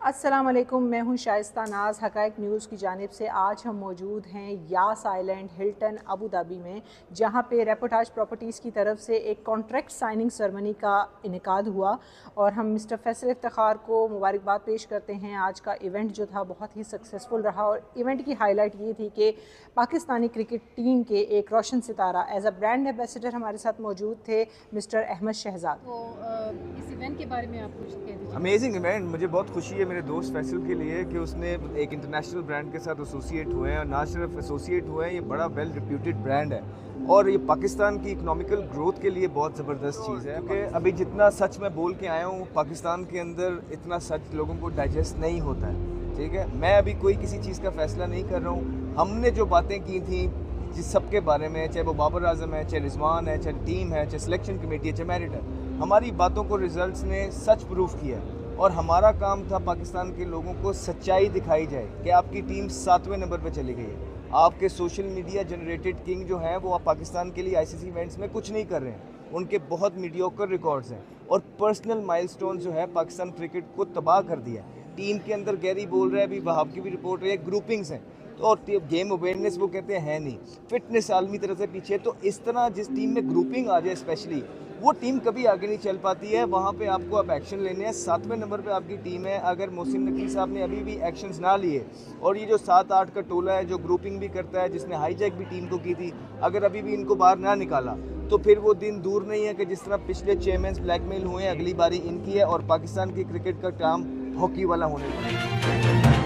अस्सलामुअलैकुम, मैं हूं शाइस्ता नाज हक़ाइक़ न्यूज़ की जानिब से। आज हम मौजूद हैं यास आइलैंड हिल्टन अबू धाबी में, जहां पे रेपोर्टाज प्रॉपर्टीज़ की तरफ से एक कॉन्ट्रैक्ट साइनिंग सेरेमनी का इनेकाद हुआ और हम मिस्टर फैसल इफ्तिखार को मुबारकबाद पेश करते हैं। आज का इवेंट जो था बहुत ही सक्सेसफुल रहा और इवेंट की हाईलाइट ये थी कि पाकिस्तानी क्रिकेट टीम के एक रोशन सितारा एज अ ब्रांड एम्बेसडर हमारे साथ मौजूद थे मिस्टर अहमद शहजाद। तो इस इवेंट के बारे में आप कुछ कह दीजिए। अमेजिंग इवेंट, मुझे बहुत खुशी है मेरे दोस्त फैसल के लिए कि उसने एक इंटरनेशनल ब्रांड के साथ एसोसिएट हुए हैं, और ना सिर्फ एसोसिएट हुए हैं, ये बड़ा वेल रिप्यूटेड ब्रांड है और ये पाकिस्तान की इकोनॉमिकल ग्रोथ के लिए बहुत ज़बरदस्त चीज़ है। क्योंकि अभी जितना सच मैं बोल के आया हूँ, पाकिस्तान के अंदर इतना सच लोगों को डाइजेस्ट नहीं होता है, ठीक है। मैं अभी कोई किसी चीज़ का फैसला नहीं कर रहा हूँ। हमने जो बातें की थी जिस सब के बारे में, चाहे वो बाबर आजम है, चाहे रिजवान है, चाहे टीम है, चाहे सिलेक्शन कमेटी है, चाहे मेरिट है, हमारी बातों को रिजल्ट्स ने सच प्रूफ किया और हमारा काम था पाकिस्तान के लोगों को सच्चाई दिखाई जाए कि आपकी टीम 7वें नंबर पे चली गई है। आपके सोशल मीडिया जनरेटेड किंग जो हैं वो आप पाकिस्तान के लिए आईसीसी इवेंट्स में कुछ नहीं कर रहे हैं, उनके बहुत मीडियोकर रिकॉर्ड्स हैं और पर्सनल माइलस्टोन जो है पाकिस्तान क्रिकेट को तबाह कर दिया। टीम के अंदर गैरी बोल रहा है, अभी वहाब की भी रिपोर्ट है, ग्रुपिंग्स हैं तो और गेम अवेयरनेस वो कहते हैं है नहीं, फिटनेस आलमी तरह से पीछे। तो इस तरह जिस टीम में ग्रुपिंग आ जाए स्पेशली, वो टीम कभी आगे नहीं चल पाती है। वहाँ पे आपको अब एक्शन लेने हैं। 7वें नंबर पे आपकी टीम है। अगर मोहसिन नकवी साहब ने अभी भी एक्शंस ना लिए और ये जो 7-8 का टोला है जो ग्रुपिंग भी करता है, जिसने हाईजैक भी टीम को की थी, अगर अभी भी इनको बाहर ना निकाला तो फिर वो दिन दूर नहीं है कि जिस तरह पिछले चेयरमैन ब्लैकमेल हुए हैं, अगली बारी इनकी है और पाकिस्तान की क्रिकेट का काम हॉकी वाला होने वाला है।